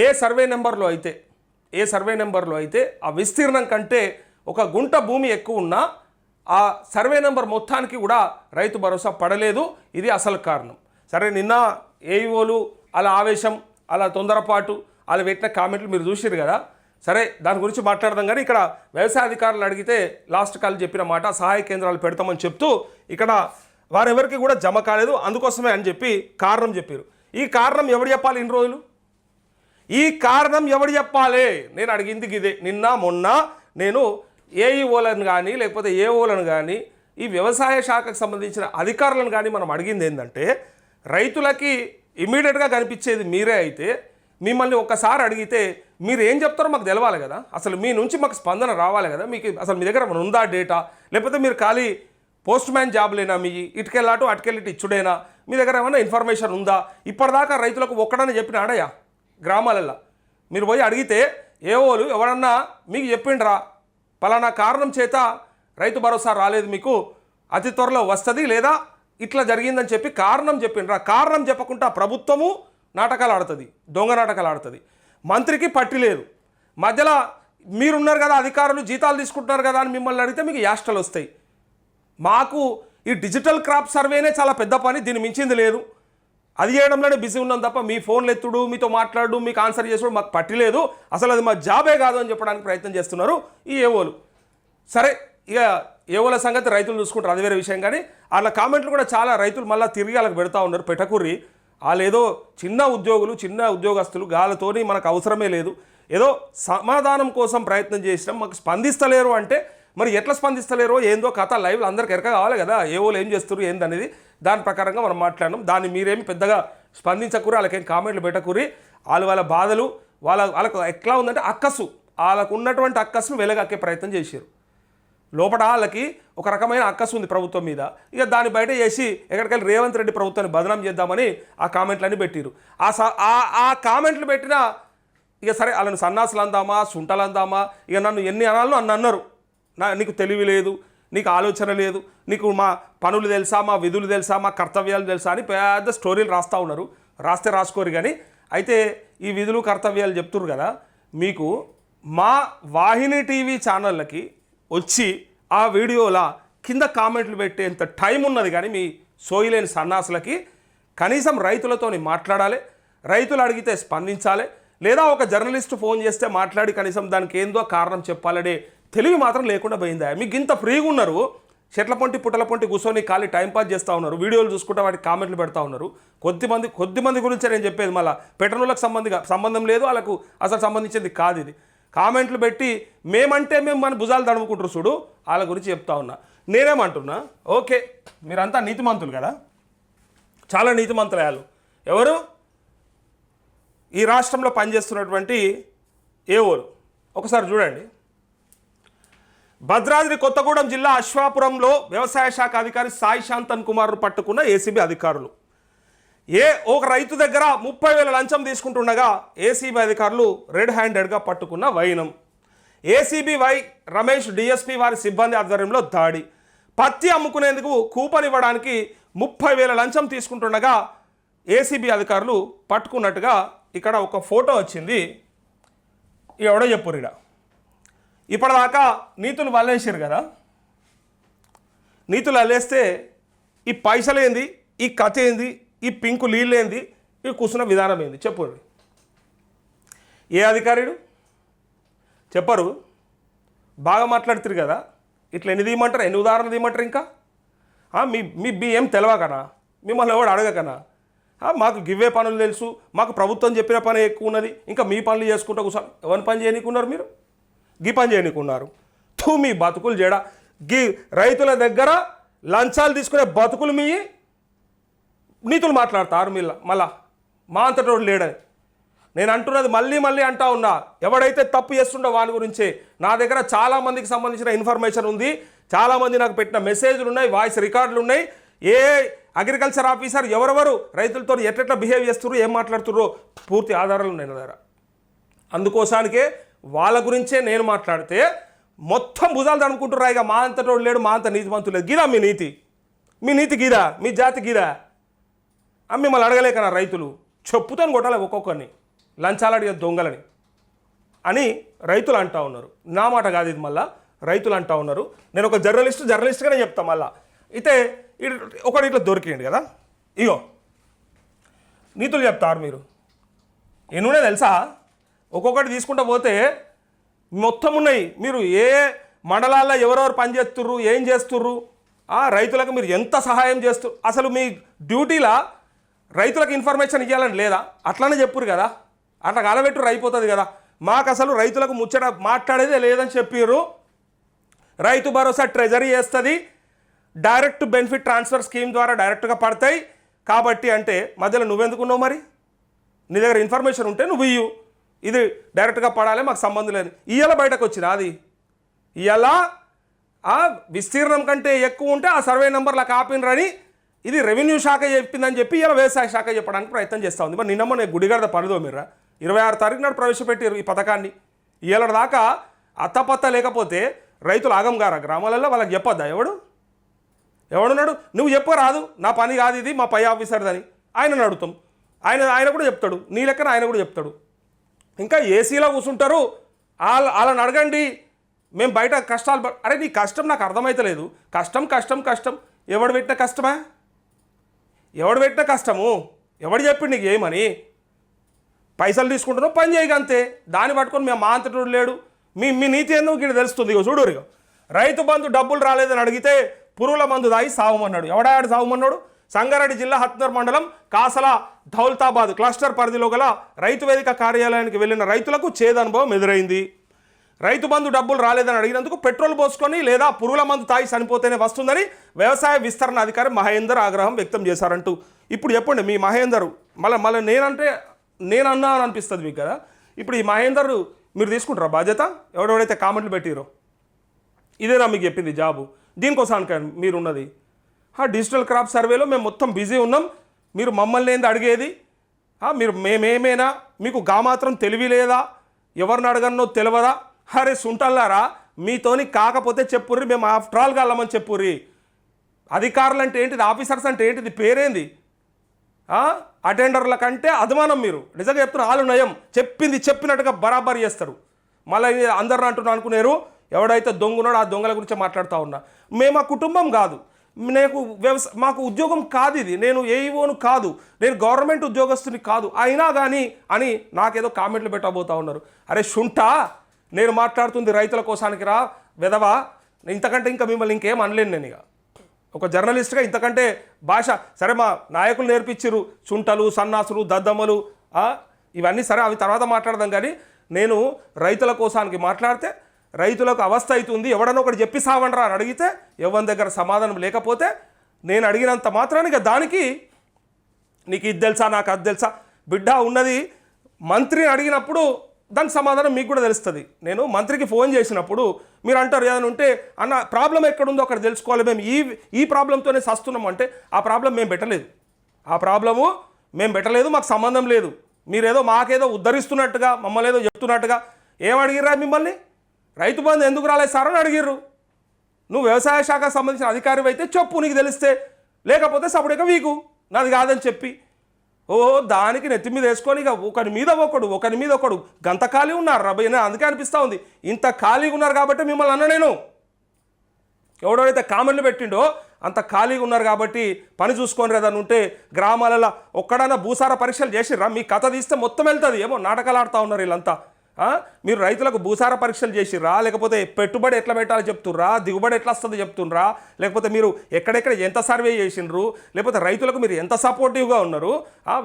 ఏ survey నెంబర్లో అయితే ఆ విస్తీర్ణం కంటే ఒక గుంట భూమి ఎక్కువ ఉన్నా ఆ సర్వే నెంబర్ మొత్తానికి కూడా రైతు భరోసా పడలేదు. ఇది అసలు కారణం. సరే, నిన్న ఏఈఓలు అలా ఆవేశం, అలా తొందరపాటు, అలా పెట్టిన కామెంట్లు మీరు చూసిరు కదా. సరే, దాని గురించి మాట్లాడదాం. కానీ ఇక్కడ వ్యవసాయ అధికారులు అడిగితే లాస్ట్ కాల్ చెప్పిన మాట సహాయ కేంద్రాలు పెడతామని చెప్తూ ఇక్కడ వారెవరికి కూడా జమ కాలేదు, అందుకోసమే అని చెప్పి కారణం చెప్పారు. ఈ కారణం ఎవడు చెప్పాలి? ఇన్ని రోజులు ఈ కారణం ఎవడు చెప్పాలి? నేను అడిగింది ఇదే. నిన్న మొన్న నేను ఏఈఓలను కానీ లేకపోతే ఏఓలను కానీ ఈ వ్యవసాయ శాఖకు సంబంధించిన అధికారులను కానీ మనం అడిగింది ఏంటంటే, రైతులకి ఇమీడియట్గా కనిపించేది మీరే అయితే మిమ్మల్ని ఒక్కసారి అడిగితే మీరు ఏం చెప్తారో మాకు తెలవాలి కదా. అసలు మీ నుంచి మాకు స్పందన రావాలి కదా. మీకు అసలు మీ దగ్గర ఉందా డేటా, లేకపోతే మీరు ఖాళీ పోస్ట్ మ్యాన్ జాబ్లేనా, మీ ఇటుకెళ్ళాటు అటుకెళ్ళిటి ఇచ్చుడేనా, మీ దగ్గర ఏమైనా ఇన్ఫర్మేషన్ ఉందా? ఇప్పటిదాకా రైతులకు ఒక్కడని చెప్పిన ఆడయా గ్రామాలల్లో మీరు పోయి అడిగితే ఏవోలు ఎవరన్నా మీకు చెప్పిండ్రా పలానా కారణం చేత రైతు భరోసా రాలేదు, మీకు అతి త్వరలో వస్తుంది లేదా ఇట్లా జరిగిందని చెప్పి కారణం చెప్పిండ్రా? కారణం చెప్పకుండా ప్రభుత్వము నాటకాలు ఆడుతుంది, దొంగ నాటకాలు ఆడుతుంది. మంత్రికి పట్టి లేదు. మధ్యలో మీరున్నారు కదా అధికారులు, జీతాలు తీసుకుంటున్నారు కదా అని మిమ్మల్ని అడిగితే మీకు యాస్టలు వస్తాయి. మాకు ఈ డిజిటల్ క్రాప్ సర్వేనే చాలా పెద్ద పని, దీన్ని మించింది లేదు. అది చేయడంలోనే బిజీ ఉన్నాం తప్ప మీ ఫోన్లు ఎత్తుడు, మీతో మాట్లాడు, మీకు ఆన్సర్ చేసుడు మాకు పట్టిలేదు. అసలు అది మా జాబే కాదు అని చెప్పడానికి ప్రయత్నం చేస్తున్నారు ఈ ఏవోలు. సరే, ఇక ఏవోల సంగతి రైతులు చూసుకుంటారు, అది వేరే విషయం. కానీ వాళ్ళ కామెంట్లు కూడా చాలా రైతులు మళ్ళీ తిరిగి వాళ్ళకి పెడతా ఉన్నారు. పెట్టకూర్రి వాళ్ళు ఏదో చిన్న ఉద్యోగులు, చిన్న ఉద్యోగస్తులు, గాలతోని మనకు అవసరమే లేదు, ఏదో సమాధానం కోసం ప్రయత్నం చేసినాం, మాకు స్పందిస్తలేరు అంటే మరి ఎట్లా స్పందిస్తలేరో ఏందో కథ లైవ్లో అందరికి ఎరక కావాలి కదా. ఏవోలు ఏం చేస్తారు ఏందనేది దాని ప్రకారంగా మనం మాట్లాడినాం. దాన్ని మీరేమి పెద్దగా స్పందించకూరి, వాళ్ళకేం కామెంట్లు పెట్టకూరి. వాళ్ళ బాధలు వాళ్ళకు ఎట్లా ఉందంటే అక్కసు, వాళ్ళకు ఉన్నటువంటి అక్కసును వెలగక్కే ప్రయత్నం చేశారు. లోపల వాళ్ళకి ఒక రకమైన అక్కసు ఉంది ప్రభుత్వం మీద. ఇక దాన్ని బయట చేసి ఎక్కడికెళ్ళి రేవంత్ రెడ్డి ప్రభుత్వాన్ని బదనాం చేద్దామని ఆ కామెంట్లన్నీ పెట్టిరు. ఆ కామెంట్లు పెట్టినా ఇక సరే వాళ్ళని సన్నాసులు అందామా, సుంటలు అందామా, ఇక నన్ను ఎన్ని అనాలను అన్నారు. నీకు తెలివి లేదు, నీకు ఆలోచన లేదు, నీకు మా పనులు తెలుసా, మా విధులు తెలుసా, మా కర్తవ్యాలు తెలుసా అని పెద్ద స్టోరీలు రాస్తూ ఉన్నారు. రాస్తే రాసుకోరు. కానీ అయితే ఈ విధులు కర్తవ్యాలు చెప్తున్నారు కదా, మీకు మా వాహిని టీవీ ఛానళ్ళకి వచ్చి ఆ వీడియోల కింద కామెంట్లు పెట్టేంత టైం ఉన్నది. కానీ మీ సోయిలేని సన్నాసులకి కనీసం రైతులతో మాట్లాడాలి, రైతులు అడిగితే స్పందించాలి, లేదా ఒక జర్నలిస్ట్ ఫోన్ చేస్తే మాట్లాడి కనీసం దానికి ఏందో కారణం చెప్పాలనే తెలివి మాత్రం లేకుండా పోయిందా? మీకు ఇంత ఫ్రీగా ఉన్నారు, చెట్ల పొంటి పుట్టల పొంటి కూర్చొని ఖాళీ టైంపాస్ చేస్తూ ఉన్నారు, వీడియోలు చూసుకుంటే వాటికి కామెంట్లు పెడతా ఉన్నారు. కొద్దిమంది గురించే నేను చెప్పేది. మళ్ళీ పెట్టనులకు సంబంధం లేదు, వాళ్ళకు అసలు సంబంధించింది కాదు ఇది. కామెంట్లు పెట్టి మేమంటే మేము మన భుజాలు తడుముకుంటారు చూడు, వాళ్ళ గురించి చెప్తా ఉన్నా. నేనేమంటున్నా, ఓకే మీరంతా నీతిమంతులు కదా, చాలా నీతిమంతులు వాళ్ళు. ఎవరు? ఈ రాష్ట్రంలో పనిచేస్తున్నటువంటి ఏవోలు. ఒకసారి చూడండి. భద్రాద్రి కొత్తగూడెం జిల్లా అశ్వాపురంలో వ్యవసాయ శాఖ అధికారి సాయి శాంతన్ కుమార్ను పట్టుకున్న ఏసీబీ అధికారులు. ఒక రైతు దగ్గర 30,000 లంచం తీసుకుంటుండగా ఏసీబీ అధికారులు రెడ్ హ్యాండెడ్గా పట్టుకున్న వైనం. ఏసీబీ వై రమేష్ డిఎస్పీ వారి సిబ్బంది ఆధ్వర్యంలో దాడి. పత్తి అమ్ముకునేందుకు కూపన్ ఇవ్వడానికి 30,000 లంచం తీసుకుంటుండగా ఏసీబీ అధికారులు పట్టుకున్నట్టుగా ఇక్కడ ఒక ఫోటో వచ్చింది. ఎవడో చెప్పురు. ఇప్పటిదాకా నీతులు వల్లేసారు కదా, నీతులు అల్లేస్తే ఈ పైసలేంది, ఈ కథ ఏంది, ఈ పింకు నీళ్ళేంది, ఈ కూర్చున్న విధానం ఏంది చెప్పరు. ఏ అధికారుడు చెప్పరు. బాగా మాట్లాడుతారు కదా, ఇట్లా ఎన్ని తీయమంటారు, ఎన్ని ఉదాహరణలు తీయమంటారు. ఇంకా మీ ఏం తెలవకనా, మిమ్మల్ని ఎవడు అడగకనా, మాకు గివ్వే పనులు తెలుసు, మాకు ప్రభుత్వం చెప్పిన పని ఎక్కువ ఉన్నది, ఇంకా మీ పనులు చేసుకుంటూ కూర్చొని ఎవరి పని చేయనీకున్నారు మీరు, గీ పని చేయనీకున్నారు. మీ బతుకులు చేయడా, గీ రైతుల దగ్గర లంచాలు తీసుకునే బతుకులు మీ నీతులు మాట్లాడతారు మళ్ళా మా అంతటోడు లేడని. నేను అంటున్నది మళ్ళీ అంటా ఉన్నా, ఎవడైతే తప్పు చేస్తుండో వాని గురించే. నా దగ్గర చాలామందికి సంబంధించిన ఇన్ఫర్మేషన్ ఉంది, చాలామంది నాకు పెట్టిన మెసేజ్లు ఉన్నాయి, వాయిస్ రికార్డులు ఉన్నాయి. ఏ అగ్రికల్చర్ ఆఫీసర్ ఎవరెవరు రైతులతో ఎట్లా బిహేవ్ చేస్తుర్రో, ఏం మాట్లాడుతుర్రో పూర్తి ఆధారాలు ఉన్నాయి నా దగ్గర. అందుకోసానికే వాళ్ళ గురించే నేను మాట్లాడితే మొత్తం భుజాలు తడుముకుంటుర్రా. ఇక మా అంతటోడు లేడు, మా అంత నీతిమంతులు లేదు. గీదా మీ నీతి గీదా, మీ జాతి గీదా. మిమ్మల్ని అడగలేకనా రైతులు చెప్పుతాను కొట్టాలి ఒక్కొక్కరిని. లంచాలు అడిగే దొంగలని అని రైతులు అంటూ ఉన్నారు. నా మాట కాదు ఇది, మళ్ళీ రైతులు అంటూ ఉన్నారు. నేను ఒక జర్నలిస్ట్గానే చెప్తాను. మళ్ళీ అయితే ఒకటి ఇట్లా దొరికింది కదా, ఇగో నీతులు చెప్తారు మీరు. ఎన్నునే తెలుసా, ఒక్కొక్కటి తీసుకుంటూ పోతే మొత్తం ఉన్నాయి. మీరు ఏ మండలాల్లో ఎవరెవరు పనిచేస్తుర్రు, ఏం చేస్తుర్రు, రైతులకు మీరు ఎంత సహాయం చేస్తారు, అసలు మీ డ్యూటీలా రైతులకు ఇన్ఫర్మేషన్ ఇవ్వాలని లేదా? అట్లానే చెప్పురు కదా, అట్లా కాలబెట్టురు అయిపోతుంది కదా. మాకు అసలు రైతులకు ముచ్చట మాట్లాడేదే లేదని చెప్పారు. రైతు భరోసా ట్రెజరీ చేస్తుంది, డైరెక్ట్ బెనిఫిట్ ట్రాన్స్ఫర్ స్కీమ్ ద్వారా డైరెక్ట్గా పడతాయి కాబట్టి అంటే మధ్యలో నువ్వెందుకున్నావు? మరి నీ దగ్గర ఇన్ఫర్మేషన్ ఉంటే నువ్వు ఇయ్యు, ఇది డైరెక్ట్గా పడాలి, మాకు సంబంధం లేదు. ఇవాళ బయటకు వచ్చిన అది ఇవాళ విస్తీర్ణం కంటే ఎక్కువ ఉంటే ఆ సర్వే నెంబర్లకు ఆపినరని ఇది రెవెన్యూ శాఖ చెప్పిందని చెప్పి ఇలా వ్యవసాయ శాఖ చెప్పడానికి ప్రయత్నం చేస్తూ ఉంది. మరి నిన్న మొన్న గుడిగడద పనిదో మీరు 26 తారీఖు నాడు ప్రవేశపెట్టారు ఈ పథకాన్ని. ఇవాళ దాకా అత్తపత్త లేకపోతే రైతులు ఆగం గారా గ్రామాలలో? వాళ్ళకి చెప్పొద్దా? ఎవడున్నాడు? నువ్వు చెప్పరాదు, నా పని కాదు ఇది, మా పై ఆఫీసర్దని ఆయనను అడుగుతాం. ఆయన కూడా చెప్తాడు, నీ లెక్కన ఆయన కూడా చెప్తాడు. ఇంకా ఏసీలో కూర్చుంటారు, వాళ్ళని అడగండి, మేము బయట కష్టాలు అరే నీ కష్టం నాకు అర్థమైతలేదు. కష్టం ఎవడు పెట్టిన కష్టమా? ఎవడు పెట్టిన కష్టము? ఎవడు చెప్పిండు నీకు ఏమని? పైసలు తీసుకుంటున్నావు, పని చేయగా అంతే. దాన్ని పట్టుకొని మేము మా అంతటోడు లేడు, మీ నీతి ఎందుకు ఇక్కడ తెలుస్తుంది. ఇగో చూడు, ఇక రైతు బంధు డబ్బులు రాలేదని అడిగితే పురుగుల మందు దాగి సావమన్నాడు. ఎవడాడు సావమన్నాడు? సంగారెడ్డి జిల్లా హత్నూర్ మండలం కాసల దౌలతాబాద్ క్లస్టర్ పరిధిలో గల రైతు వేదిక కార్యాలయానికి వెళ్లిన రైతులకు చేదనుభవం ఎదురైంది. రైతు బంధు డబ్బులు రాలేదని అడిగినందుకు పెట్రోల్ పోసుకొని లేదా పురుగుల మందు తాగి చనిపోతేనే వస్తుందని వ్యవసాయ విస్తరణ అధికారి మహేందర్ ఆగ్రహం వ్యక్తం చేశారంటూ. ఇప్పుడు చెప్పండి, మీ మహేందర్ మళ్ళీ నేనన్నా అని అనిపిస్తుంది మీకు కదా. ఇప్పుడు ఈ మహేందర్ మీరు తీసుకుంటారా బాధ్యత? ఎవడెవడైతే కామెంట్లు పెట్టిరో ఇదేనా మీకు చెప్పింది జాబు? దీనికోసానికి మీరు ఉన్నది డిజిటల్ క్రాప్ సర్వేలో మేము మొత్తం బిజీ ఉన్నాం, మీరు మమ్మల్ని ఏంది అడిగేది? మీరు మేమేమైనా మీకు మాత్రం తెలివి లేదా? ఎవరిని అడగన్నో తెలియదా? అరే సుంటల్లారా, మీతోని కాకపోతే చెప్పుర్రి, మేము ఆఫ్టర్ ఆల్ గల్లమని చెప్పుర్రి. అధికారులు అంటే ఏంటిది, ఆఫీసర్స్ అంటే ఏంటిది, పేరేంది? అటెండర్ల కంటే అధమానం. మీరు నిజంగా చెప్తున్న ఆలు నయం, చెప్పింది చెప్పినట్టుగా బరాబర్ చేస్తారు. మళ్ళీ అందరిని అంటున్నా అనుకునేరు, ఎవడైతే దొంగనాడో ఆ దొంగల గురించి మాట్లాడుతూ ఉన్నా. మేము ఆ కుటుంబం కాదు, మాకు ఉద్యోగం కాదు ఇది, నేను ఏఈఓను కాదు, నేను గవర్నమెంట్ ఉద్యోగస్తుని కాదు, అయినా కానీ అని నాకేదో కామెంట్లు పెట్టబోతూ ఉన్నారు. అరే శుంఠా, నేను మాట్లాడుతుంది రైతుల కోసానికి రా వెదవా. ఇంతకంటే ఇంకా మిమ్మల్ని ఇంకేం అనలేను నేను. ఇక ఒక జర్నలిస్ట్గా ఇంతకంటే భాష సరే మా నాయకులు నేర్పించారు, చుంటలు, సన్నాసులు, దద్దమ్మలు, ఇవన్నీ సరే అవి తర్వాత మాట్లాడదాం. కానీ నేను రైతుల కోసానికి మాట్లాడితే రైతులకు అవస్థ అవుతుంది, ఎవడన్నా ఒకటి చెప్పి సావండ్రా అని అడిగితే ఎవరి దగ్గర సమాధానం లేకపోతే నేను అడిగినంత మాత్రానికి దానికి నీకు ఇది తెలుసా, నాకు అది తెలుసా? బిడ్డ ఉన్నది మంత్రిని అడిగినప్పుడు దానికి సమాధానం మీకు కూడా తెలుస్తుంది. నేను మంత్రికి ఫోన్ చేసినప్పుడు మీరు అంటారు ఏదైనా ఉంటే అన్న ప్రాబ్లం ఎక్కడుందో అక్కడ తెలుసుకోవాలి, మేము ఈ ప్రాబ్లంతోనే సస్తున్నాము అంటే ఆ ప్రాబ్లం మేము పెట్టలేదు, మాకు సంబంధం లేదు. మీరేదో మాకేదో ఉద్ధరిస్తున్నట్టుగా మమ్మల్ని ఏదో చెప్తున్నట్టుగా ఏం అడిగిర్రా? మిమ్మల్ని రైతు బంధు ఎందుకు రాలేదు సార్ అని అడిగిర్రు. నువ్వు వ్యవసాయ శాఖకు సంబంధించిన అధికారి అయితే చెప్పు, నీకు తెలిస్తే, లేకపోతే సపరేట్గా వీకు నాది కాదని చెప్పి దానికి నెత్తి మీద వేసుకొని ఇక ఒకరి మీద ఒకడు గంత ఖాళీ ఉన్నారు రాబోయే. అందుకే అనిపిస్తూ ఉంది, ఇంత ఖాళీగా ఉన్నారు కాబట్టి మిమ్మల్ని అన్న నేను. ఎవడైతే కామెంట్లు పెట్టిండో అంత ఖాళీగా ఉన్నారు కాబట్టి పని చూసుకొని ఏదైనా ఉంటే గ్రామాలలో ఒక్కడైనా భూసార పరీక్షలు చేసిర్రా? మీ కథ తీస్తే మొత్తం వెళ్తుంది. ఏమో నాటకాలు ఆడుతూ ఉన్నారు వీళ్ళంతా. మీరు రైతులకు భూసార పరీక్షలు చేసిర్రా? లేకపోతే పెట్టుబడి ఎట్లా పెట్టాలో చెప్తుర్రా? దిగుబడి ఎట్లా వస్తుందో చెప్తుండ్రా? లేకపోతే మీరు ఎక్కడెక్కడ ఎంత సర్వే చేసిండ్రు? లేకపోతే రైతులకు మీరు ఎంత సపోర్టివ్గా ఉన్నారు?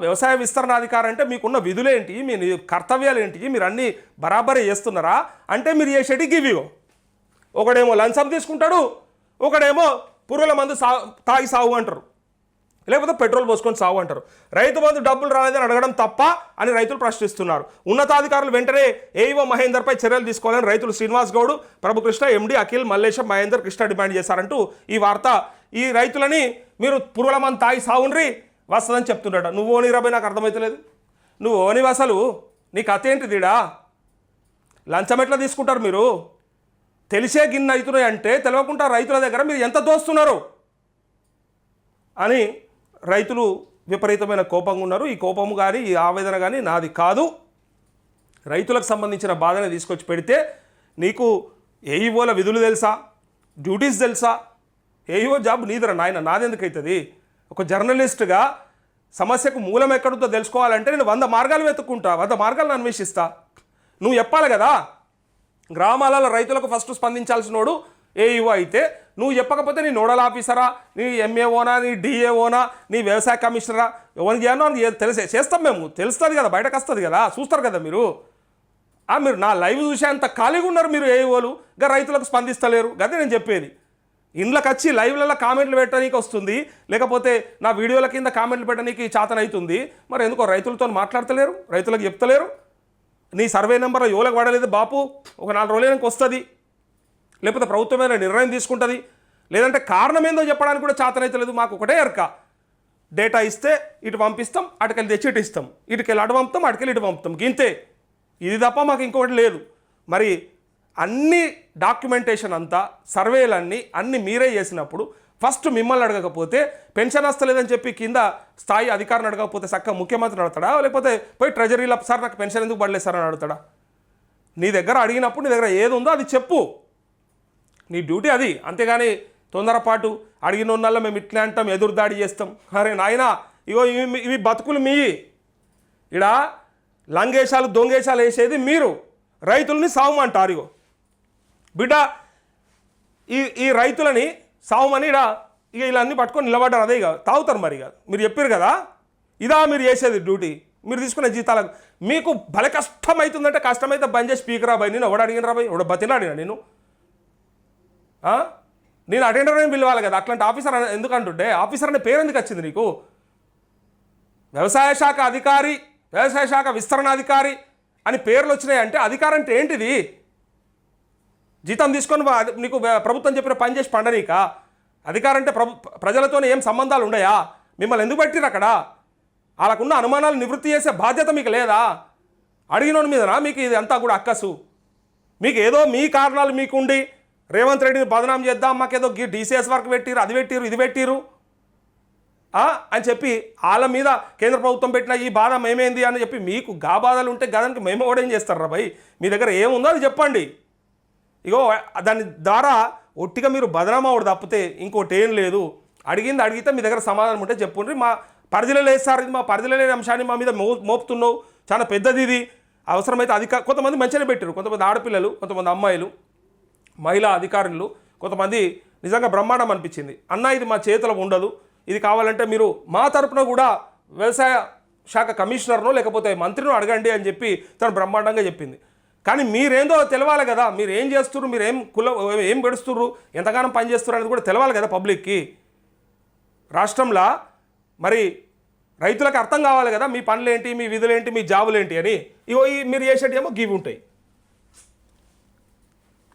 వ్యవసాయ విస్తరణ అధికారం అంటే మీకున్న విధులేంటి, మీ కర్తవ్యాలు ఏంటి, మీరు అన్నీ బరాబరే చేస్తున్నారా? అంటే మీరు చేసేటి గివిగో, ఒకడేమో లంచం తీసుకుంటాడు, ఒకడేమో పురుగుల మందు తాగి సాగు అంటారు, లేకపోతే పెట్రోల్ పోసుకొని సాగు అంటారు. రైతు బంధు డబ్బులు రాలేదని అడగడం తప్ప అని రైతులు ప్రశ్నిస్తున్నారు. ఉన్నతాధికారులు వెంటనే ఏఈఓ మహేందర్పై చర్యలు తీసుకోవాలని రైతులు శ్రీనివాస్ గౌడ్, ప్రభుకృష్ణ, ఎండి అఖిల్, మల్లేశం, మహేందర్, కృష్ణ డిమాండ్ చేశారంటూ ఈ వార్త. ఈ రైతులని మీరు పురుగుల మందు తాగి సాగుండ్రి వస్తుందని చెప్తున్నాడు. నువ్వు ఓని రాబోయే నాకు అర్థమవుతలేదు. నువ్వు ఓని అసలు నీ కథ ఏంటిదిడా? లంచం ఎట్లా తీసుకుంటారు మీరు? తెలిసే గిన్నె అవుతున్నాయి అంటే తెలియకుండా రైతుల దగ్గర మీరు ఎంత దోస్తున్నారు అని రైతులు విపరీతమైన కోపంగా ఉన్నారు. ఈ కోపము కానీ ఈ ఆవేదన కానీ నాది కాదు, రైతులకు సంబంధించిన బాధని తీసుకొచ్చి పెడితే నీకు ఏఈఓల విధులు తెలుసా, డ్యూటీస్ తెలుసా? ఏఈఓ జాబ్ నీదిరా నాయన, నాదెందుకు అవుతుంది? ఒక జర్నలిస్ట్గా సమస్యకు మూలం ఎక్కడుందో తెలుసుకోవాలంటే నేను 100 మార్గాలు వెతుక్కుంటా, 100 మార్గాలను అన్వేషిస్తా. నువ్వు చెప్పాలి కదా. గ్రామాలలో రైతులకు ఫస్ట్ స్పందించాల్సినోడు ఏఈఓ అయితే నువ్వు చెప్పకపోతే నీ నోడల్ ఆఫీసరా, నీ ఎంఏఓనా, నీ డిఏఓనా, నీ వ్యవసాయ కమిషనరా, ఎవరికి చేయనో తెలిసే చేస్తాం మేము. తెలుస్తుంది కదా, బయటకు వస్తుంది కదా, చూస్తారు కదా మీరు. మీరు నా లైవ్ చూసేంత ఖాళీగా ఉన్నారు మీరు ఏఈఓలు, ఇంకా రైతులకు స్పందిస్తలేరు. అదే నేను చెప్పేది. ఇండ్లకు వచ్చి లైవ్లలో కామెంట్లు పెట్టడానికి వస్తుంది, లేకపోతే నా వీడియోల కింద కామెంట్లు పెట్టడానికి చేతనవుతుంది. మరి ఎందుకో రైతులతో మాట్లాడతలేరు, రైతులకు చెప్తలేరు. నీ సర్వే నెంబర్లో యువలకు పడలేదు బాపు, ఒక 4 రోజులకి వస్తుంది, లేకపోతే ప్రభుత్వమైన నిర్ణయం తీసుకుంటుంది, లేదంటే కారణం ఏందో చెప్పడానికి కూడా చేతనైతలేదు. మాకు ఒకటే ఎరక, డేటా ఇస్తే ఇటు పంపిస్తాం, అటుకెళ్ళి తెచ్చి ఇటు ఇస్తాం, ఇటుకెళ్ళి అటు పంపుతాం, అటుకెళ్ళి ఇటు పంపుతాం, గింతే. ఇది తప్ప మాకు ఇంకొకటి లేదు. మరి అన్ని డాక్యుమెంటేషన్ అంతా, సర్వేలన్నీ అన్నీ మీరే చేసినప్పుడు ఫస్ట్ మిమ్మల్ని అడగకపోతే పెన్షన్ వస్తలేదని చెప్పి కింద స్థాయి అధికారిని అడగకపోతే చక్కగా ముఖ్యమంత్రిని అడుగుతాడా, లేకపోతే పోయి ట్రెజరీలో సార్ నాకు పెన్షన్ ఎందుకు పడలేదు సార్ అని అడుగుతాడా? నీ దగ్గర అడిగినప్పుడు నీ దగ్గర ఏది ఉందో అది చెప్పు, నీ డ్యూటీ అది. అంతేగాని తొందరపాటు అడిగిన ఉన్నల్లో మేము ఇట్లా అంటాం, ఎదురుదాడి చేస్తాం. అరే నాయన, ఇగో ఇవి బతుకులు మీ ఇడ లంగేశాలు దొంగేశాలు వేసేది మీరు, రైతులని సావమంటారు. ఇగో బిడ్డ, ఈ రైతులని సావమని ఇక ఇలా అన్నీ పట్టుకొని నిలబడ్డారు. అదే ఇక తాగుతారు. మరి ఇక మీరు చెప్పారు కదా, ఇదా మీరు చేసేది డ్యూటీ, మీరు తీసుకునే జీతాలకు. మీకు భలే కష్టమవుతుందంటే కష్టమైతే బంద్ చేసి స్పీకర్ రాబాయి. నేను ఎవడు అడిగిన రాబాయి, ఎవడ బతిలాడినా నేను అటెండర్ అని పిలవాలి కదా. అట్లాంటి ఆఫీసర్ ఎందుకు అంటుంటే, ఆఫీసర్ అనే పేరు ఎందుకు వచ్చింది నీకు? వ్యవసాయ శాఖ అధికారి, వ్యవసాయ శాఖ విస్తరణాధికారి అని పేర్లు వచ్చినాయి అంటే అధికారం అంటే ఏంటిది? జీతం తీసుకొని నీకు ప్రభుత్వం చెప్పిన పని చేసి పండనీక అధికారం అంటే ప్రజలతోనే ఏం సంబంధాలు ఉన్నాయా? మిమ్మల్ని ఎందుకు పెట్టిరు అక్కడ? వాళ్ళకున్న అనుమానాలు నివృత్తి చేసే బాధ్యత మీకు లేదా? అడిగినోని మీదనా మీకు ఇది అంతా కూడా అక్కసు? మీకు ఏదో మీ కారణాలు మీకుండి రేవంత్ రెడ్డిని బదనాం చేద్దాం, మాకేదో డీసీఎస్ వర్క్ పెట్టిరు, అది పెట్టిరు, ఇది పెట్టిరు అని చెప్పి వాళ్ళ మీద కేంద్ర ప్రభుత్వం పెట్టిన ఈ బాధ మేమేంది అని చెప్పి మీకు గా బాధలు ఉంటే గదానికి మేము కూడా ఏం చేస్తారు రా భయ్? మీ దగ్గర ఏముందో అది చెప్పండి. ఇగో దాని ద్వారా ఒట్టిగా మీరు బదనాం అవడు తప్పితే ఇంకోటి ఏం లేదు. అడిగితే మీ దగ్గర సమాధానం ఉంటే చెప్పుండ్రి. మా పరిధిలో లేదు సార్, ఇది మా పరిధిలో లేని అంశాన్ని మా మీద మోపుతున్నావు, చాలా పెద్దది ఇది, అవసరమైతే కొంతమంది మంచిగానే పెట్టారు, కొంతమంది ఆడపిల్లలు, కొంతమంది అమ్మాయిలు, మహిళా అధికారులు, కొంతమంది నిజంగా బ్రహ్మాండం అనిపించింది. అన్న ఇది మా చేతిలో ఉండదు, ఇది కావాలంటే మీరు మా తరపున కూడా వ్యవసాయ శాఖ కమిషనర్నో లేకపోతే మంత్రినో అడగండి అని చెప్పి తను బ్రహ్మాండంగా చెప్పింది. కానీ మీరేందో తెలవాలి కదా, మీరు ఏం చేస్తున్నారు, మీరు ఏం పెడుస్తున్నారు, ఎంతగానో పని చేస్తున్నారు అనేది కూడా తెలవాలి కదా పబ్లిక్కి. రాష్ట్రంలో మరి రైతులకు అర్థం కావాలి కదా, మీ పనులేంటి, మీ విధులేంటి, మీ జాబులేంటి అని. ఇగో మీరు చేసేటేమో గివి ఉంటాయి,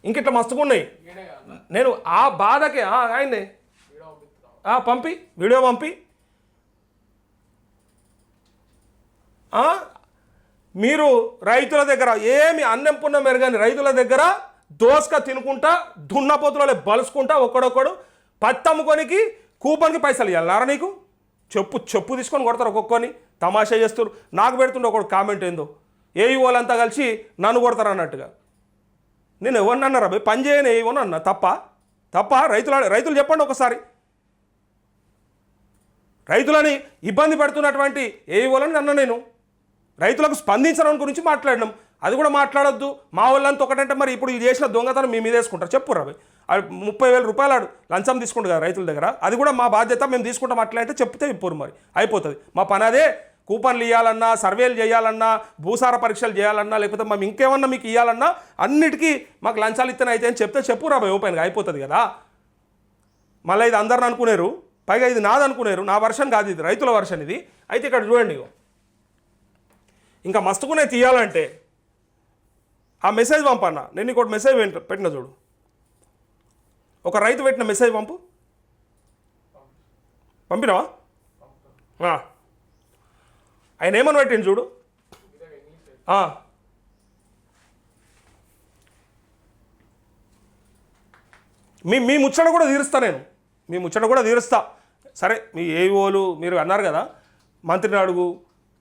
ఇంకిట్లా మస్తుగా ఉన్నాయి. నేను ఆ బాధకే ఆయన్ని పంపి వీడియో పంపి మీరు రైతుల దగ్గర ఏమి అన్నం పుణ్యం మెరుగని రైతుల దగ్గర దోసక తినుకుంటా దున్నపోతులలో బలుసుకుంటా ఒక్కడొక్కడు పత్తమ్ముకొనికి కూపన్కి పైసలు ఇవ్వాలన్నారా నీకు? చెప్పు తీసుకొని కొడతారు ఒక్కొక్కని, తమాషా చేస్తారు. నాకు పెడుతుండే ఒకడు కామెంట్ ఏందో, ఏఈ వాళ్ళంతా కలిసి నన్ను కొడతారు అన్నట్టుగా. నేను ఎవరిని అన్నారా భయ్? పని చేయని ఏమని అన్నా? తప్ప రైతులు చెప్పండి ఒకసారి. రైతులని ఇబ్బంది పెడుతున్నటువంటి ఏఈఓలని అన్న నేను రైతులకు స్పందించడం గురించి మాట్లాడినాం. అది కూడా మాట్లాడొద్దు. మా వాళ్ళంతా ఒకటంటే మరి ఇప్పుడు ఇది చేసిన దొంగతనం మీ మీద వేసుకుంటారు. చెప్పు రాబోయ్, 30,000 రూపాయలు లంచం తీసుకుంటారు కదా రైతుల దగ్గర, అది కూడా మా బాధ్యత, మేము తీసుకుంటాం అట్లా అంటే చెప్తే ఇప్పురు మరి అయిపోతుంది. మా పని అదే. కూపన్లు ఇవ్వాలన్నా, సర్వేలు చేయాలన్నా, భూసార పరీక్షలు చేయాలన్నా, లేకపోతే మేము ఇంకేమన్నా మీకు ఇవ్వాలన్నా అన్నిటికీ మాకు లంచాలు ఇత్తనే అయితే అని చెప్తే చెప్పు రాబోయ్, ఓపెన్గా అయిపోతుంది కదా. మళ్ళీ ఇది అందరిని అనుకునేరు, పైగా ఇది నాది అనుకునేరు. నా వర్షన్ కాదు ఇది, రైతుల వర్షన్ ఇది. అయితే ఇక్కడ చూడండి, ఇంకా మస్తుకునే తీయాలంటే ఆ మెసేజ్ పంపన్నా. నేను ఇంకోటి మెసేజ్ పెట్టిన చూడు, ఒక రైతు పెట్టిన మెసేజ్ పంపినావా? ఆయన ఏమని పెట్టింది చూడు. మీ ముచ్చట కూడా తీరుస్తా, నేను మీ ముచ్చట కూడా తీరుస్తా. సరే, మీ ఏఓలు మీరు అన్నారు కదా, మంత్రిని అడుగు,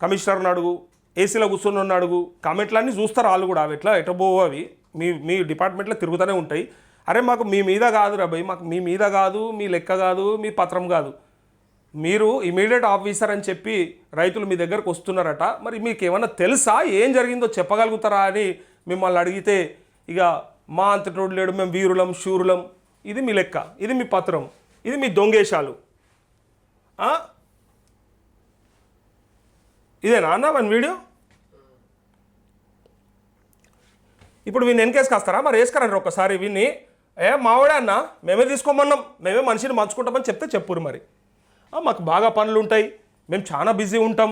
కమిషనర్ని అడుగు, ఏసీలో కూర్చొని అడుగు, కామెంట్లన్నీ చూస్తారు వాళ్ళు కూడా, అవి ఎట్లా పోవు అవి మీ డిపార్ట్మెంట్లో తిరుగుతూనే ఉంటాయి. అరే మాకు మీ మీద కాదు రా భయ్, మాకు మీ మీద కాదు, మీ లెక్క కాదు, మీ పత్రం కాదు, మీరు ఇమీడియట్ ఆఫీసర్ అని చెప్పి రైతులు మీ దగ్గరకు వస్తున్నారట, మరి మీకు ఏమన్నా తెలుసా, ఏం జరిగిందో చెప్పగలుగుతారా అని మిమ్మల్ని అడిగితే ఇక మా అంతటోడు లేడు, మేము వీరులం శూరులం, ఇది మీ లెక్క, ఇది మీ పత్రం, ఇది మీ దొంగేశాలు. ఇదేనా అన్న మన వీడియో? ఇప్పుడు వీన్ని వెనకేసుకొస్తారా? మరి వేసుకురండి ఒక్కసారి వీన్ని. మావాడే అన్న, మేమే తీసుకోమన్నాం, మేమే మనిషిని మంచుకుంటామని చెప్తే చెప్పురు. మరి మాకు బాగా పనులు ఉంటాయి, మేము చాలా బిజీ ఉంటాం.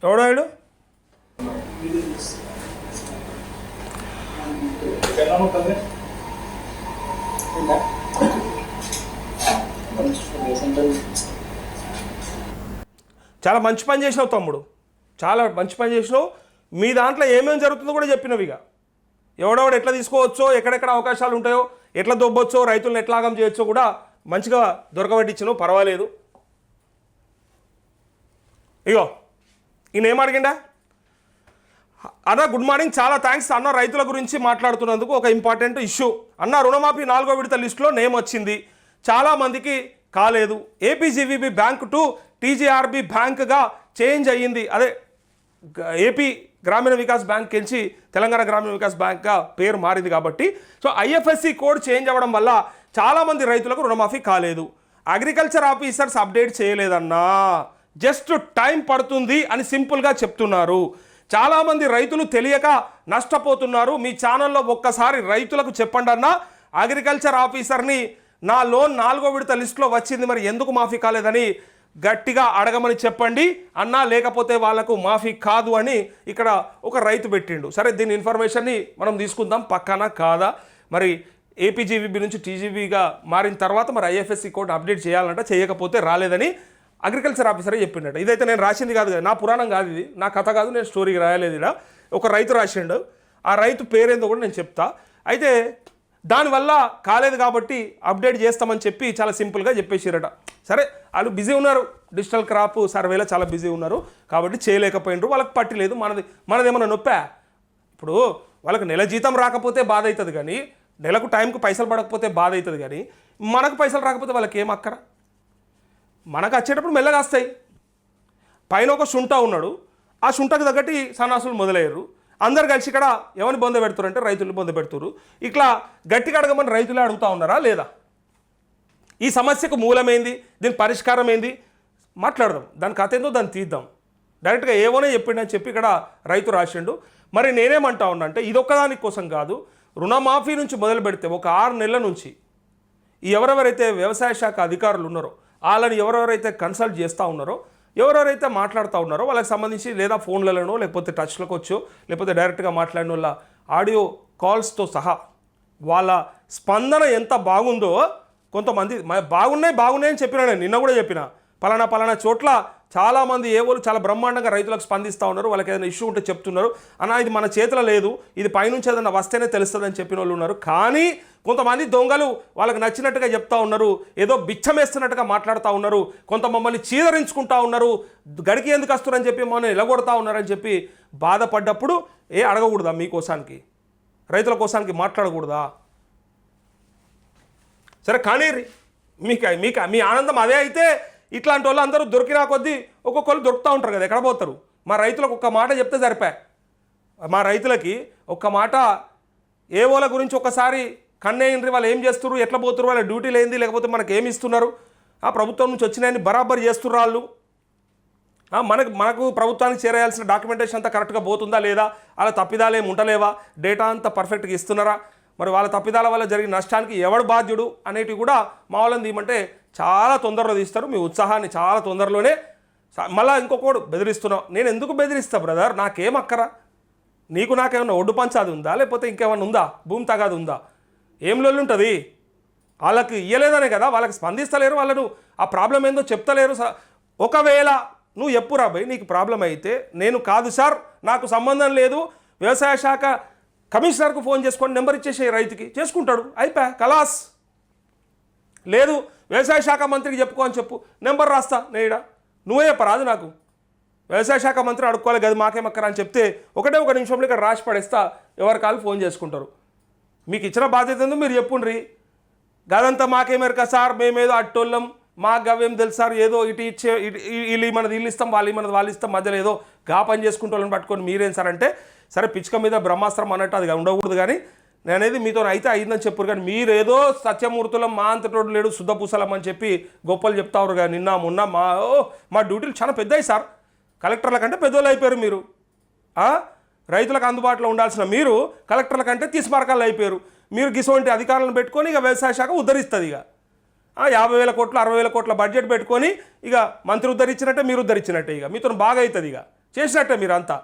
ఎవడాడు చాలా మంచి పని చేసినావు తమ్ముడు, చాలా మంచి పని చేసినావు. మీ దాంట్లో ఏమేమి జరుగుతుందో కూడా చెప్పినవి. ఇక ఎవడెవడు ఎట్లా తీసుకోవచ్చో, ఎక్కడెక్కడ అవకాశాలు ఉంటాయో, ఎట్లా దొబ్బొచ్చో, రైతులను ఎట్లా ఆగం చేయొచ్చో కూడా మంచిగా దొరకబెట్టించినావు, పర్వాలేదు. ఇగో ఈయన ఏం అడిగిండా అన్న, గుడ్ మార్నింగ్, చాలా థ్యాంక్స్ అన్న, రైతుల గురించి మాట్లాడుతున్నందుకు. ఒక ఇంపార్టెంట్ ఇష్యూ అన్న, రుణమాఫీ 4వ విడత లిస్టులో నేమ్ వచ్చింది, చాలామందికి కాలేదు. ఏపీజీవీబీ బ్యాంక్ టు టీజీఆర్బీ బ్యాంక్గా చేంజ్ అయ్యింది. అదే ఏపీ గ్రామీణ వికాస్ బ్యాంక్ నుంచి తెలంగాణ గ్రామీణ వికాస్ బ్యాంక్గా పేరు మారింది కాబట్టి, సో ఐఎఫ్ఎస్సి కోడ్ చేంజ్ అవ్వడం వల్ల చాలామంది రైతులకు రుణమాఫీ కాలేదు. అగ్రికల్చర్ ఆఫీసర్స్ అప్డేట్ చేయలేదన్నా, జస్ట్ టైం పడుతుంది అని సింపుల్గా చెప్తున్నారు. చాలామంది రైతులు తెలియక నష్టపోతున్నారు. మీ ఛానల్లో ఒక్కసారి రైతులకు చెప్పండి అన్న, అగ్రికల్చర్ ఆఫీసర్ని నా లోన్ 4వ విడత లిస్టులో వచ్చింది, మరి ఎందుకు మాఫీ కాలేదని గట్టిగా అడగమని చెప్పండి అన్నా, లేకపోతే వాళ్లకు మాఫీ కాదు అని ఇక్కడ ఒక రైతు పెట్టిండు. సరే, దీని ఇన్ఫర్మేషన్ని మనం తీసుకుందాం, పక్కన కాదా. మరి ఏపీజీవీబీ నుంచి టీజీబీగా మారిన తర్వాత మరి ఐఎఫ్ఎస్సి కోడ్ అప్డేట్ చేయాలంట, చేయకపోతే రాలేదని అగ్రికల్చర్ ఆఫీసరే చెప్పిండట. ఇదైతే నేను రాసింది కాదు కదా, నా పురాణం కాదు ఇది, నా కథ కాదు, నేను స్టోరీకి రాయలేదు. ఇలా ఒక రైతు రాసిండు, ఆ రైతు పేరేందో కూడా నేను చెప్తా. అయితే దానివల్ల కాలేదు కాబట్టి అప్డేట్ చేస్తామని చెప్పి చాలా సింపుల్గా చెప్పేసిరట. సరే, వాళ్ళు బిజీ ఉన్నారు, డిజిటల్ క్రాప్ సర్వేలో చాలా బిజీ ఉన్నారు కాబట్టి చేయలేకపోయినరు, వాళ్ళకి పట్టలేదు. మనదేమన్నా నొప్పా? ఇప్పుడు వాళ్ళకి నెల జీతం రాకపోతే బాధ అవుతుంది కానీ, నెలకు టైంకు పైసలు పడకపోతే బాధ అవుతుంది కానీ, మనకు పైసలు రాకపోతే వాళ్ళకి ఏం అక్కర? మనకు వచ్చేటప్పుడు మెల్లగా వస్తాయి. పైన ఒక శుంఠ ఉన్నాడు, ఆ శుంఠకు తగ్గట్టి సన్నాసులు మొదలయ్యారు. అందరు కలిసి ఇక్కడ ఎవరిని బొంద పెడుతున్నారు అంటే రైతులు బొంద పెడుతున్నారు. ఇట్లా గట్టిగా అడగమని రైతులే అడుగుతూ ఉన్నారా లేదా? ఈ సమస్యకు మూలమైంది, దీని పరిష్కారం ఏంది మాట్లాడదాం, దాని కథ ఏందో దాన్ని తీద్దాం. డైరెక్ట్గా ఏమోనే చెప్పిండని చెప్పి ఇక్కడ రైతు రాసిండు. మరి నేనేమంటా ఉన్నా అంటే, ఇదొక్కదాని కోసం కాదు, రుణమాఫీ నుంచి మొదలు పెడితే ఒక 6 నెలల నుంచి ఎవరెవరైతే వ్యవసాయ శాఖ అధికారులు ఉన్నారో, వాళ్ళని ఎవరెవరైతే కన్సల్ట్ చేస్తూ ఉన్నారో, ఎవరెవరైతే మాట్లాడుతూ ఉన్నారో వాళ్ళకి సంబంధించి లేదా ఫోన్లలోనో లేకపోతే టచ్లోకి వచ్చో లేకపోతే డైరెక్ట్గా మాట్లాడిన వాళ్ళ ఆడియో కాల్స్తో సహా వాళ్ళ స్పందన ఎంత బాగుందో, కొంతమంది బాగున్నాయని చెప్పినా, నేను నిన్న కూడా చెప్పిన, పలానా చోట్ల చాలామంది ఏవోలు చాలా బ్రహ్మాండంగా రైతులకు స్పందిస్తూ ఉన్నారు, వాళ్ళకి ఏదైనా ఇష్యూ ఉంటే చెప్తున్నారు. అన్న ఇది మన చేతిలో లేదు, ఇది పైనుంచి ఏదైనా వస్తేనే తెలుస్తుందని చెప్పిన వాళ్ళు ఉన్నారు. కానీ కొంతమంది దొంగలు వాళ్ళకి నచ్చినట్టుగా చెప్తా ఉన్నారు, ఏదో బిచ్చమేస్తున్నట్టుగా మాట్లాడుతూ ఉన్నారు, కొంత మమ్మల్ని చీదరించుకుంటా ఉన్నారు, గడికి ఎందుకు వస్తున్నారని చెప్పి మమ్మల్ని ఎలగొడతా ఉన్నారని చెప్పి బాధపడ్డప్పుడు అడగకూడదా? మీకోసానికి రైతుల కోసానికి మాట్లాడకూడదా? సరే కానీ మీ ఆనందం అదే అయితే, ఇట్లాంటి వాళ్ళు అందరూ దొరికినా కొద్దీ ఒక్కొక్కరు దొరుకుతూ ఉంటారు కదా, ఎక్కడ పోతారు? మా రైతులకు ఒక్క మాట చెప్తే సరిపా. మా రైతులకి ఒక్క మాట ఏవోల గురించి ఒకసారి కన్నేయండి, వాళ్ళు ఏం చేస్తున్నారు, ఎట్లా పోతున్నారు, వాళ్ళ డ్యూటీలు ఏంది, లేకపోతే మనకు ఏమి ఇస్తున్నారు, ఆ ప్రభుత్వం నుంచి వచ్చినాయని బరాబర్ చేస్తున్నారు వాళ్ళు. మనకు ప్రభుత్వానికి చేరేయాల్సిన డాక్యుమెంటేషన్ అంతా కరెక్ట్గా పోతుందా లేదా, వాళ్ళ తప్పిదాలు ఏమి ఉండలేవా, డేటా అంతా పర్ఫెక్ట్గా ఇస్తున్నారా, మరి వాళ్ళ తప్పిదాల వల్ల జరిగిన నష్టానికి ఎవడు బాధ్యుడు అనేటివి కూడా మా వాళ్ళని తీయమంటే చాలా తొందరలో తీస్తారు. మీ ఉత్సాహాన్ని చాలా తొందరలోనే. మళ్ళీ ఇంకొకడు బెదిరిస్తున్నావు, నేను ఎందుకు బెదిరిస్తా బ్రదర్, నాకేం అక్కరా? నీకు నాకేమన్నా ఒడ్డు పంచాది ఉందా, లేకపోతే ఇంకేమన్నా ఉందా, భూమి తగాది ఉందా? ఏం లొల్లి ఉంటుంది? వాళ్ళకి ఇయ్యలేదనే కదా, వాళ్ళకి స్పందిస్తలేరు, వాళ్ళను ఆ ప్రాబ్లం ఏందో చెప్తలేరు. ఒకవేళ నువ్వు ఎప్పురా భయ్ నీకు ప్రాబ్లం అయితే, నేను కాదు సార్ నాకు సంబంధం లేదు, వ్యవసాయ శాఖ కమిషనర్కు ఫోన్ చేసుకొని నెంబర్ ఇచ్చేసే రైతుకి, చేసుకుంటాడు, అయిపోయా కలాస్. లేదు వ్యవసాయ శాఖ మంత్రికి చెప్పుకో అని చెప్పు, నెంబర్ రాస్తా నేడా, నువ్వే చెప్పరాదు నాకు. వ్యవసాయ శాఖ మంత్రి అడుక్కోవాలి గది మాకేమక్కరా అని చెప్తే ఒకటే ఒక నిమిషంలో ఇక్కడ రాసి పడేస్తా ఎవరి కాళ్ళు ఫోన్ చేసుకుంటారు. మీకు ఇచ్చిన బాధ్యత ఏందో మీరు చెప్పుండ్రి. గదంతా మాకేమెరక సార్, మేమేదో అట్టోళ్ళం, మాకు గవ్వేం తెలుసు సార్, ఏదో ఇటు ఇచ్చే వీళ్ళు మనది వీళ్ళు ఇస్తాం, వాళ్ళు ఇస్తాం, మధ్యలో ఏదో గా పని చేసుకుంటే వాళ్ళని పట్టుకొని మీరేం సార్ అంటే, సరే పిచ్చుక మీద బ్రహ్మాస్త్రం అన్నట్టు అది ఉండకూడదు. కానీ నేను అనేది మీతో అయితే అయిందని చెప్పారు. కానీ మీరేదో సత్యమూర్తులం, మా అంతటోడు లేడు, శుద్ధపూసలం అని చెప్పి గొప్పలు చెప్తారు. కానీ నిన్న మొన్న మా డ్యూటీలు చాలా పెద్దవి సార్. కలెక్టర్ల కంటే పెద్దోళ్ళు అయిపోయారు మీరు. రైతులకు అందుబాటులో ఉండాల్సిన మీరు కలెక్టర్ల కంటే తీసిమార్కాలు అయిపోయారు. మీరు గిసోంటి అధికారులను పెట్టుకొని ఇక వ్యవసాయ శాఖ ఉద్ధరిస్తుంది. ఇక 50,000 కోట్లు 60,000 కోట్ల బడ్జెట్ పెట్టుకొని ఇక మంత్రి ఉద్ధరించినట్టే మీరు ఉద్ధరించినట్టే. ఇక మీతో బాగా అవుతుంది. ఇక చేసినట్టే మీరు అంతా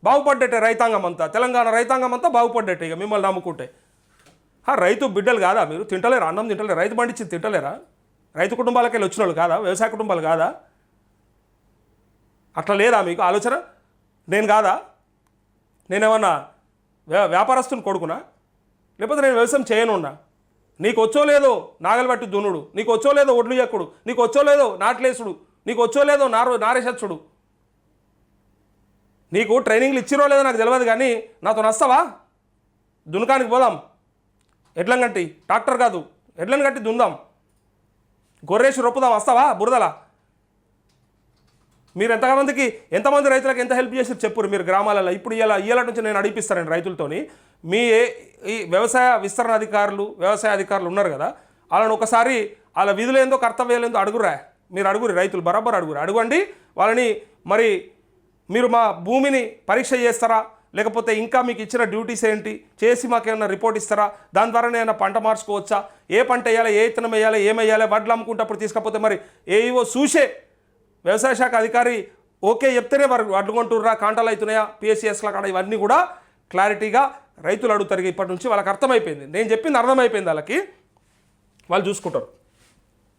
బాగుపడ్డట్టే. రైతాంగం అంతా, తెలంగాణ రైతాంగం అంతా బాగుపడ్డట్టే ఇక మిమ్మల్ని నమ్ముకుంటే. రైతు బిడ్డలు కాదా మీరు? తింటలేరా? అన్నం తింటలేరు? రైతు పండించి తింటలేరా? రైతు కుటుంబాలకి వెళ్ళి వచ్చిన వాళ్ళు కాదా? వ్యవసాయ కుటుంబాలు కాదా? అట్లా లేదా మీకు ఆలోచన? నేను కాదా? నేనేమన్నా వ్యాపారస్తుని కొడుకునా? లేకపోతే నేను వ్యవసాయం చేయనున్నా? నీకు వచ్చో లేదో నాగలు పట్టి దున్నుడు, నీకు వచ్చో లేదో ఒడ్లు ఎక్కుడు, నీకు వచ్చో లేదో నాట్లేసుడు, నీకు వచ్చో లేదో నారేసచ్చుడు. నీకు ట్రైనింగ్లు ఇచ్చిరో లేదో నాకు తెలియదు. కానీ నాతో వస్తావా? దునకానికి పోదాం. ఎడ్లను కట్టి, ట్రాక్టర్ కాదు ఎడ్లను కట్టి దుందాం, గొర్రేసి రొప్పుదాం. వస్తావా బురదలా? మీరు ఎంతమంది రైతులకు ఎంత హెల్ప్ చేసి చెప్పురు మీరు గ్రామాలలో. ఇప్పుడు ఇయ్యాల నుంచి నేను అడిపిస్తానండి రైతులతోని. మీ ఈ వ్యవసాయ విస్తరణ అధికారులు, వ్యవసాయ అధికారులు ఉన్నారు కదా, వాళ్ళని ఒకసారి వాళ్ళ విధులు ఏందో కర్తవ్యాలు ఏందో అడుగురా. మీరు అడుగురు, రైతులు బరాబర్ అడగండి వాళ్ళని. మరి మీరు మా భూమిని పరీక్ష చేస్తారా, లేకపోతే ఇంకా మీకు ఇచ్చిన డ్యూటీస్ ఏంటి చేసి మాకేమైనా రిపోర్ట్ ఇస్తారా, దాని ద్వారా ఏమైనా పంట మార్చుకోవచ్చా, ఏ పంట వేయాలి, ఏ ఇత్తనం వేయాలి, ఏమేయాలి, వడ్లు అమ్ముకుంటప్పుడు తీసుకపోతే మరి ఏవో చూసే వ్యవసాయ శాఖ అధికారి ఓకే చెప్తేనే వారు వడ్లు కొంటుర్రా, కాంటాలు అవుతున్నాయా, పిఎస్సిఎస్ల కాడ, ఇవన్నీ కూడా క్లారిటీగా రైతులు అడుగుతారు. ఇప్పటి నుంచి వాళ్ళకి అర్థమైపోయింది. నేను చెప్పింది అర్థమైపోయింది వాళ్ళకి, వాళ్ళు చూసుకుంటారు.